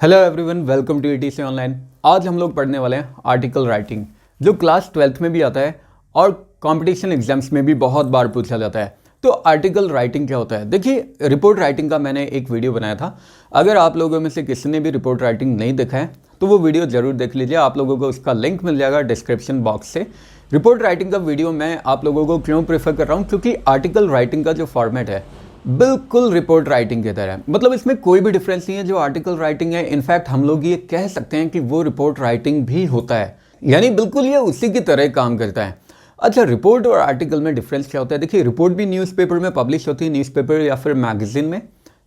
Hello everyone, welcome to ETC online. आज हम लोग पढ़ने वाले हैं आर्टिकल राइटिंग, जो क्लास 12th में भी आता है और कंपटीशन एग्जाम्स में भी बहुत बार पूछा जाता है। तो आर्टिकल राइटिंग क्या होता है? देखिए, रिपोर्ट राइटिंग का मैंने एक वीडियो बनाया था। अगर आप लोगों में से किसी ने भी रिपोर्ट राइटिंग नहीं देखा है तो वो वीडियो जरूर देख लीजिए। आप लोगों को उसका लिंक मिल जाएगा डिस्क्रिप्शन बॉक्स से। रिपोर्ट राइटिंग का वीडियो मैं आप लोगों को क्यों प्रेफर कर रहा हूँ? क्योंकि आर्टिकल राइटिंग का जो फॉर्मेट है बिल्कुल रिपोर्ट राइटिंग की तरह है। मतलब इसमें कोई भी डिफरेंस नहीं है। जो आर्टिकल राइटिंग है, इनफैक्ट हम लोग ये कह सकते हैं कि वो रिपोर्ट राइटिंग भी होता है, यानी बिल्कुल ये उसी की तरह काम करता है। अच्छा, रिपोर्ट और आर्टिकल में डिफरेंस क्या होता है? देखिए, रिपोर्ट भी न्यूज़पेपर में पब्लिश होती है, न्यूज़पेपर या फिर मैगजीन में।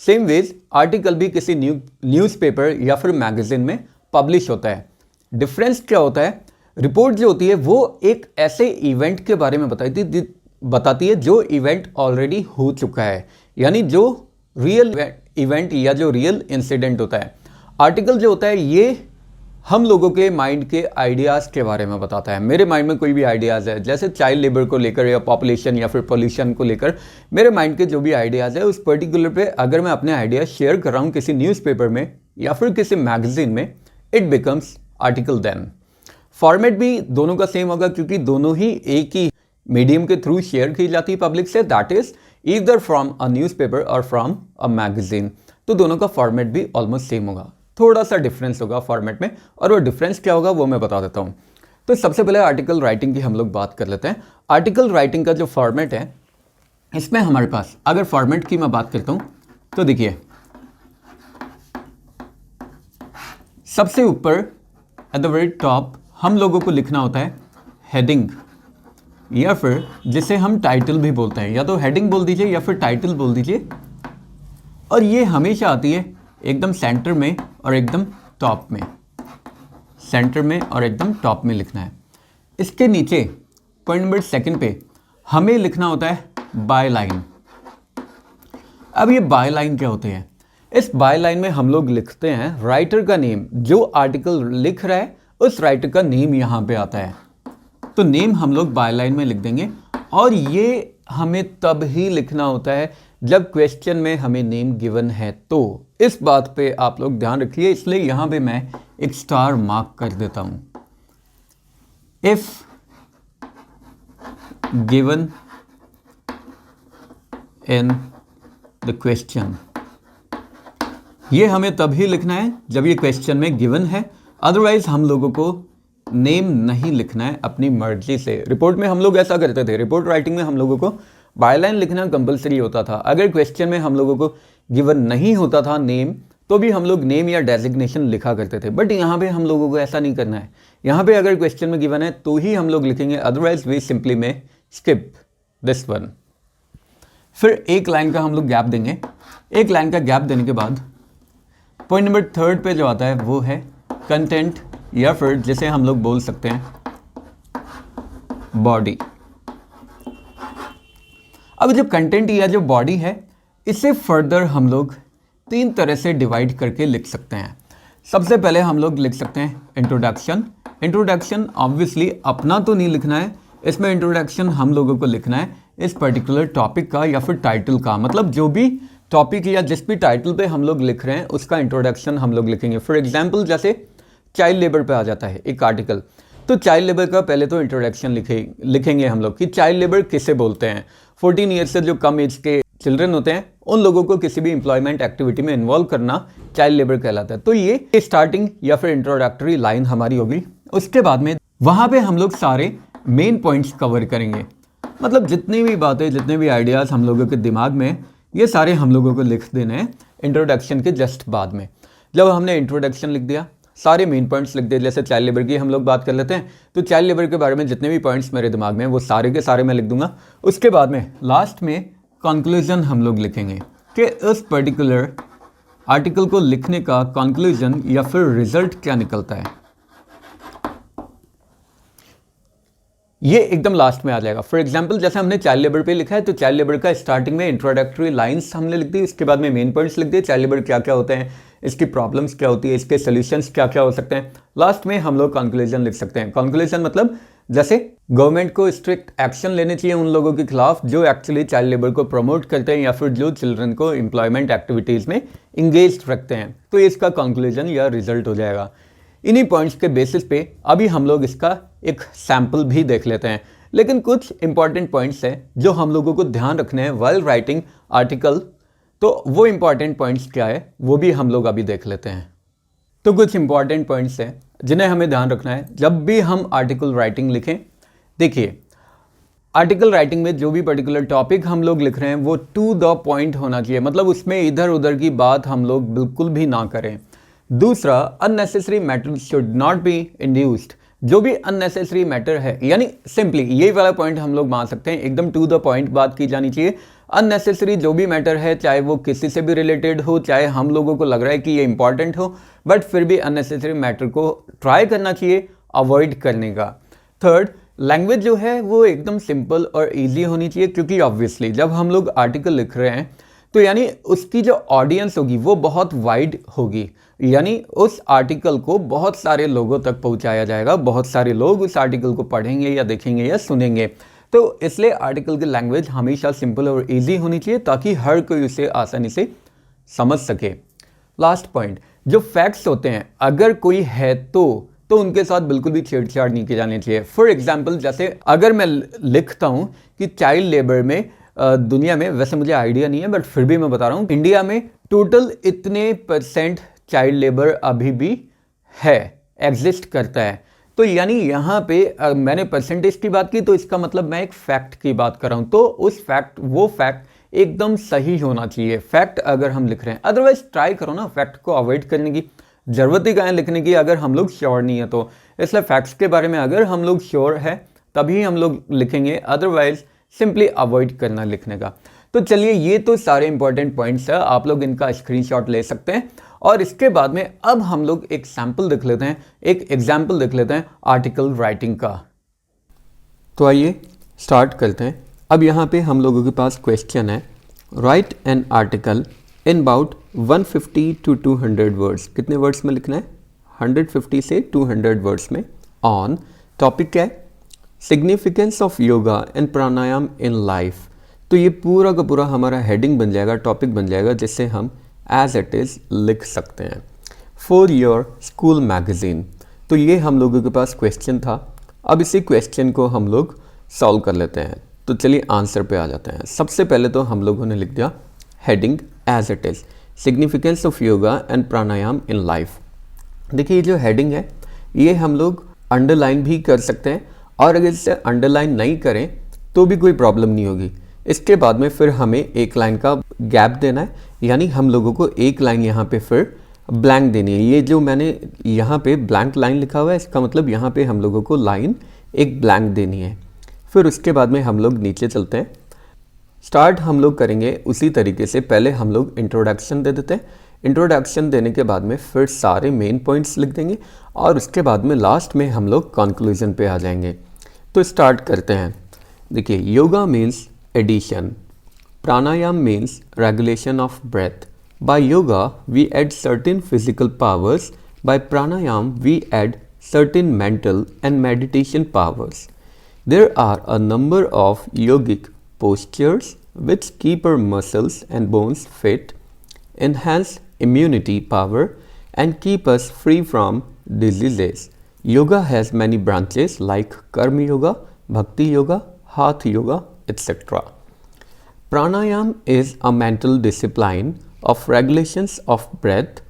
सेम वेज आर्टिकल भी किसी न्यूज़पेपर या फिर मैगजीन में पब्लिश होता है। डिफरेंस क्या होता है? रिपोर्ट जो होती है वो एक ऐसे इवेंट के बारे में बताती है जो इवेंट ऑलरेडी हो चुका है, यानी जो रियल इवेंट या जो रियल इंसिडेंट होता है। आर्टिकल जो होता है ये हम लोगों के माइंड के आइडियाज़ के बारे में बताता है। मेरे माइंड में कोई भी आइडियाज़ है, जैसे चाइल्ड लेबर को लेकर या पॉपुलेशन या फिर पोल्यूशन को लेकर मेरे माइंड के जो भी आइडियाज़ है, उस पर्टिकुलर पे अगर मैं अपने आइडियाज़ शेयर कर रहा हूँ किसी न्यूज़पेपर में या फिर किसी मैगजीन में, it becomes article then. Format भी दोनों का सेम होगा, क्योंकि दोनों ही एक ही मीडियम के थ्रू शेयर की जाती है पब्लिक से, that is either from a newspaper or from a magazine. तो दोनों का फॉर्मेट भी ऑलमोस्ट सेम होगा, थोड़ा सा डिफरेंस होगा फॉर्मेट में, और वो डिफरेंस क्या होगा वो मैं बता देता हूँ। तो सबसे पहले आर्टिकल राइटिंग की हम लोग बात कर लेते हैं। आर्टिकल राइटिंग का जो फॉर्मेट है, इसमें हमारे पास अगर फॉर्मेट की मैं बात करता हूँ तो देखिए, सबसे ऊपर एट द वेरी टॉप हम लोगों को लिखना होता है हेडिंग, या फिर जिसे हम टाइटल भी बोलते हैं। या तो हेडिंग बोल दीजिए या फिर टाइटल बोल दीजिए। और ये हमेशा आती है एकदम सेंटर में और एकदम टॉप में। सेंटर में और एकदम टॉप में लिखना है। इसके नीचे पॉइंट नंबर 2 पे हमें लिखना होता है बाय लाइन। अब ये बाय लाइन क्या होते हैं? इस बाय लाइन में हम लोग लिखते हैं राइटर का नेम। जो आर्टिकल लिख रहा है उस राइटर का नेम यहाँ पे आता है, तो नेम हम लोग बाय लाइन में लिख देंगे। और ये हमें तब ही लिखना होता है जब क्वेश्चन में हमें नेम गिवन है। तो इस बात पे आप लोग ध्यान रखिए, इसलिए यहां पे मैं एक स्टार मार्क कर देता हूं। If given in the question, ये हमें तब ही लिखना है जब ये क्वेश्चन में गिवन है, अदरवाइज हम लोगों को नेम नहीं लिखना है अपनी मर्जी से। रिपोर्ट में हम लोग ऐसा करते थे, रिपोर्ट राइटिंग में हम लोगों को बायलाइन लिखना कंपलसरी होता था। अगर क्वेश्चन में हम लोगों को गिवन नहीं होता था नेम, तो भी हम लोग नेम या डेजिग्नेशन लिखा करते थे। बट यहाँ पे हम लोगों को ऐसा नहीं करना है। यहाँ पे अगर क्वेश्चन में गिवन है तो ही हम लोग लिखेंगे, अदरवाइज वी सिंपली में स्किप दिस वन। फिर एक लाइन का हम लोग गैप देंगे। एक लाइन का गैप देने के बाद पॉइंट नंबर 3 पे जो आता है वो है कंटेंट, या फिर जिसे हम लोग बोल सकते हैं बॉडी। अब जो कंटेंट या जो बॉडी है, इसे फर्दर हम लोग 3 तरह से डिवाइड करके लिख सकते हैं। सबसे पहले हम लोग लिख सकते हैं इंट्रोडक्शन। इंट्रोडक्शन ऑब्वियसली अपना तो नहीं लिखना है, इसमें इंट्रोडक्शन हम लोगों को लिखना है इस पर्टिकुलर टॉपिक का या फिर टाइटल का। मतलब जो भी टॉपिक या जिस भी टाइटल पे हम लोग लिख रहे हैं उसका इंट्रोडक्शन हम लोग लिखेंगे। फॉर एग्जाम्पल, जैसे चाइल्ड लेबर पे आ जाता है एक आर्टिकल, तो चाइल्ड लेबर का पहले तो इंट्रोडक्शन लिखेंगे हम लोग कि चाइल्ड लेबर किसे बोलते हैं। 14 ईयर से जो कम एज के चिल्ड्रन होते हैं उन लोगों को किसी भी एम्प्लॉयमेंट एक्टिविटी में इन्वॉल्व करना चाइल्ड लेबर कहलाता है। तो ये स्टार्टिंग या फिर इंट्रोडक्टरी लाइन हमारी होगी। उसके बाद में वहाँ पे हम लोग सारे मेन पॉइंट्स कवर करेंगे। मतलब जितनी भी बातें, जितने भी आइडियाज़ हम लोगों के दिमाग में, ये सारे हम लोगों को लिख देने हैं इंट्रोडक्शन के जस्ट बाद में। जब हमने इंट्रोडक्शन लिख दिया, सारे मेन पॉइंट्स लिख दिए, जैसे चाइल्ड लेबर की हम लोग बात कर लेते हैं, तो चाइल्ड लेबर के बारे में जितने भी पॉइंट्स मेरे दिमाग में वो सारे के सारे मैं लिख दूंगा। उसके बाद में लास्ट में कंक्लूजन हम लोग लिखेंगे कि उस पर्टिकुलर आर्टिकल को लिखने का कंक्लूजन या फिर रिजल्ट क्या निकलता है, ये एकदम लास्ट में आ जाएगा। फॉर एग्जाम्पल, जैसे हमने चाइल्ड लेबर पे लिखा है तो चाइल्ड लेबर का स्टार्टिंग में इंट्रोडक्टरी लाइंस हमने लिख दी, इसके बाद में मेन पॉइंट्स लिख दिए, चाइल्ड लेबर क्या क्या होते हैं, इसकी प्रॉब्लम्स क्या होती है, इसके सोल्यूशंस क्या क्या हो सकते हैं। लास्ट में हम लोग कंक्लूजन लिख सकते हैं। कंक्लूजन मतलब जैसे गवर्नमेंट को स्ट्रिक्ट एक्शन लेने चाहिए उन लोगों के खिलाफ जो एक्चुअली चाइल्ड लेबर को प्रमोट करते हैं या फिर जो चिल्ड्रन को एम्प्लॉयमेंट एक्टिविटीज़ में इंगेज रखते हैं। तो इसका कंक्लूजन या रिजल्ट हो जाएगा। इन्हीं पॉइंट्स के बेसिस पे अभी हम लोग इसका एक सैम्पल भी देख लेते हैं, लेकिन कुछ इंपॉर्टेंट पॉइंट्स हैं जो हम लोगों को ध्यान रखने हैं व्हाइल राइटिंग आर्टिकल। तो वो इंपॉर्टेंट पॉइंट्स क्या है वो भी हम लोग अभी देख लेते हैं। तो कुछ इंपॉर्टेंट पॉइंट्स हैं जिन्हें हमें ध्यान रखना है जब भी हम आर्टिकल राइटिंग लिखें। देखिए, आर्टिकल राइटिंग में जो भी पर्टिकुलर टॉपिक हम लोग लिख रहे हैं वो टू द पॉइंट होना चाहिए, मतलब उसमें इधर उधर की बात हम लोग बिल्कुल भी ना करें। दूसरा, unnecessary matter should not be induced. जो भी अननेसेसरी मैटर है, यानी सिंपली यही वाला पॉइंट हम लोग मान सकते हैं, एकदम टू द पॉइंट बात की जानी चाहिए। अननेसेसरी जो भी मैटर है, चाहे वो किसी से भी रिलेटेड हो, चाहे हम लोगों को लग रहा है कि ये इंपॉर्टेंट हो, बट फिर भी अननेसेसरी मैटर को ट्राई करना चाहिए अवॉइड करने का। थर्ड, लैंग्वेज जो है वो एकदम सिंपल और इजी होनी चाहिए, क्योंकि ऑब्वियसली जब हम लोग आर्टिकल लिख रहे हैं तो यानी उसकी जो ऑडियंस होगी वो बहुत वाइड होगी, यानी उस आर्टिकल को बहुत सारे लोगों तक पहुंचाया जाएगा, बहुत सारे लोग उस आर्टिकल को पढ़ेंगे या देखेंगे या सुनेंगे। तो इसलिए आर्टिकल की लैंग्वेज हमेशा सिंपल और इजी होनी चाहिए ताकि हर कोई उसे आसानी से समझ सके। लास्ट पॉइंट, जो फैक्ट्स होते हैं अगर कोई है तो उनके साथ बिल्कुल भी छेड़छाड़ नहीं की जानी चाहिए। फॉर एग्जाम्पल, जैसे अगर मैं लिखता हूँ कि चाइल्ड लेबर में दुनिया में, वैसे मुझे आइडिया नहीं है बट फिर भी मैं बता रहा हूँ, इंडिया में टोटल इतने % चाइल्ड लेबर अभी भी है, एग्जिस्ट करता है। तो यानी यहाँ पे मैंने परसेंटेज की बात की तो इसका मतलब मैं एक फैक्ट की बात कर रहा हूँ, तो वो फैक्ट एकदम सही होना चाहिए फैक्ट अगर हम लिख रहे हैं। अदरवाइज ट्राई करो ना फैक्ट को अवॉइड करने की, जरूरत ही कहाँ है लिखने की अगर हम लोग श्योर नहीं है तो। इसलिए फैक्ट्स के बारे में अगर हम लोग श्योर है तभी हम लोग लिखेंगे, अदरवाइज सिंपली अवॉइड करना लिखने का। तो चलिए, ये तो सारे इंपॉर्टेंट पॉइंट्स है, आप लोग इनका स्क्रीनशॉट ले सकते हैं। और इसके बाद में अब हम लोग एक सैंपल देख लेते हैं, एक एग्जाम्पल देख लेते हैं आर्टिकल राइटिंग का। तो आइए स्टार्ट करते हैं। अब यहाँ पे हम लोगों के पास क्वेश्चन है, right an article in about 150 to 200 words. कितने वर्ड्स में लिखना है? 150 से 200 वर्ड्स में। ऑन टॉपिक क्या है? Significance of yoga and pranayama in life. तो ये पूरा का पूरा हमारा हेडिंग बन जाएगा, टॉपिक बन जाएगा, जिससे हम एज इट इज़ लिख सकते हैं। For your school magazine. तो ये हम लोगों के पास क्वेश्चन था। अब इसी क्वेश्चन को हम लोग सॉल्व कर लेते हैं। तो चलिए आंसर पे आ जाते हैं। सबसे पहले तो हम लोगों ने लिख दिया heading as it is, significance of yoga and pranayama in life. देखिए, ये जो हेडिंग है ये हम लोग अंडरलाइन भी कर सकते हैं, और अगर इसे अंडरलाइन नहीं करें तो भी कोई प्रॉब्लम नहीं होगी। इसके बाद में फिर हमें एक लाइन का गैप देना है, यानी हम लोगों को एक लाइन यहाँ पे फिर ब्लैंक देनी है। ये जो मैंने यहाँ पे ब्लैंक लाइन लिखा हुआ है, इसका मतलब यहाँ पे हम लोगों को लाइन एक ब्लैंक देनी है। फिर उसके बाद में हम लोग नीचे चलते हैं। स्टार्ट हम लोग करेंगे उसी तरीके से, पहले हम लोग इंट्रोडक्शन दे देते हैं। इंट्रोडक्शन देने के बाद में फिर सारे मेन पॉइंट्स लिख देंगे, और उसके बाद में लास्ट में हम लोग कंक्लूजन पे आ जाएंगे। तो स्टार्ट करते हैं। देखिए, yoga means addition, pranayama means regulation of breath. By yoga we add certain physical powers, by pranayama we add certain mental and meditation powers. There are a number of yogic postures which keep our muscles and bones fit, enhance immunity power, and keep us free from diseases. Yoga has many branches like Karma Yoga, Bhakti Yoga, Hatha Yoga, etc. Pranayam is a mental discipline of regulations of breath.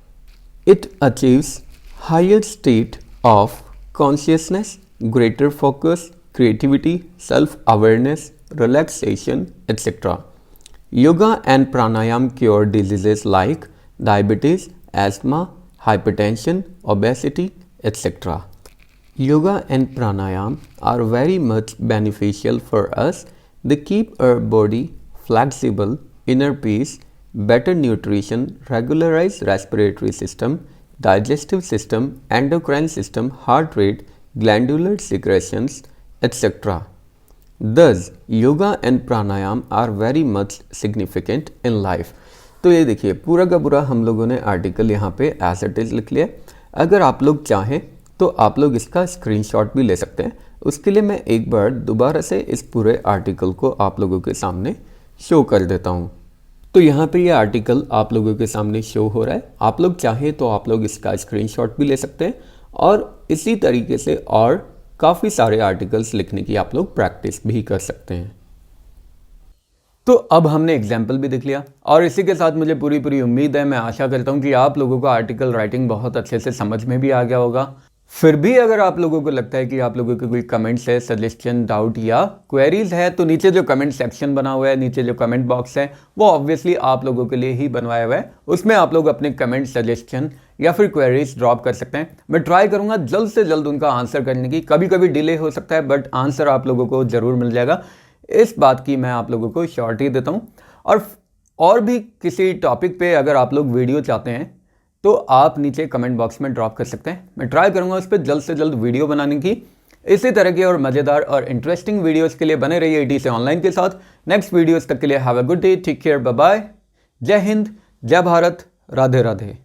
It achieves higher state of consciousness, greater focus, creativity, self-awareness, relaxation, etc. Yoga and pranayam cure diseases like diabetes, asthma, hypertension, obesity, etc. Yoga and pranayam are very much beneficial for us. They keep our body flexible, inner peace, better nutrition, regularized respiratory system, digestive system, endocrine system, heart rate, glandular secretions, etc. Thus, yoga and pranayam are very much significant in life. तो ये देखिए, पूरा का पूरा हम लोगों ने article यहाँ पे एज इट इज़ लिख लिया। अगर आप लोग चाहें तो आप लोग इसका स्क्रीनशॉट भी ले सकते हैं, उसके लिए मैं एक बार दोबारा से इस पूरे आर्टिकल को आप लोगों के सामने शो कर देता हूँ। तो यहाँ पे ये आर्टिकल आप लोगों के सामने शो हो रहा है। आप लोग चाहे तो आप लोग इसका स्क्रीनशॉट भी ले सकते हैं और इसी तरीके से और काफ़ी सारे आर्टिकल्स लिखने की आप लोग प्रैक्टिस भी कर सकते हैं। तो अब हमने एग्जाम्पल भी देख लिया और इसी के साथ मुझे पूरी उम्मीद है, मैं आशा करता हूँ कि आप लोगों को आर्टिकल राइटिंग बहुत अच्छे से समझ में भी आ गया होगा। फिर भी अगर आप लोगों को लगता है कि आप लोगों के कोई कमेंट्स है, सजेशन, डाउट या क्वेरीज है, तो नीचे जो कमेंट सेक्शन बना हुआ है, नीचे जो कमेंट बॉक्स है, वो ऑब्वियसली आप लोगों के लिए ही बनवाया हुआ है। उसमें आप लोग अपने कमेंट, सजेशन या फिर क्वेरीज ड्रॉप कर सकते हैं। मैं ट्राई करूंगा जल्द से जल्द उनका आंसर करने की। कभी कभी डिले हो सकता है बट आंसर आप लोगों को ज़रूर मिल जाएगा, इस बात की मैं आप लोगों को श्योरिटी देता हूँ। और भी किसी टॉपिक पे अगर आप लोग वीडियो चाहते हैं तो आप नीचे कमेंट बॉक्स में ड्रॉप कर सकते हैं। मैं ट्राई करूंगा उस पर जल्द से जल्द वीडियो बनाने की। इसी तरह के और मज़ेदार और इंटरेस्टिंग वीडियोस के लिए बने रहिए ईटी से ऑनलाइन के साथ। नेक्स्ट वीडियोस तक के लिए have a good day, take care, bye bye, जय हिंद, जय भारत, राधे राधे।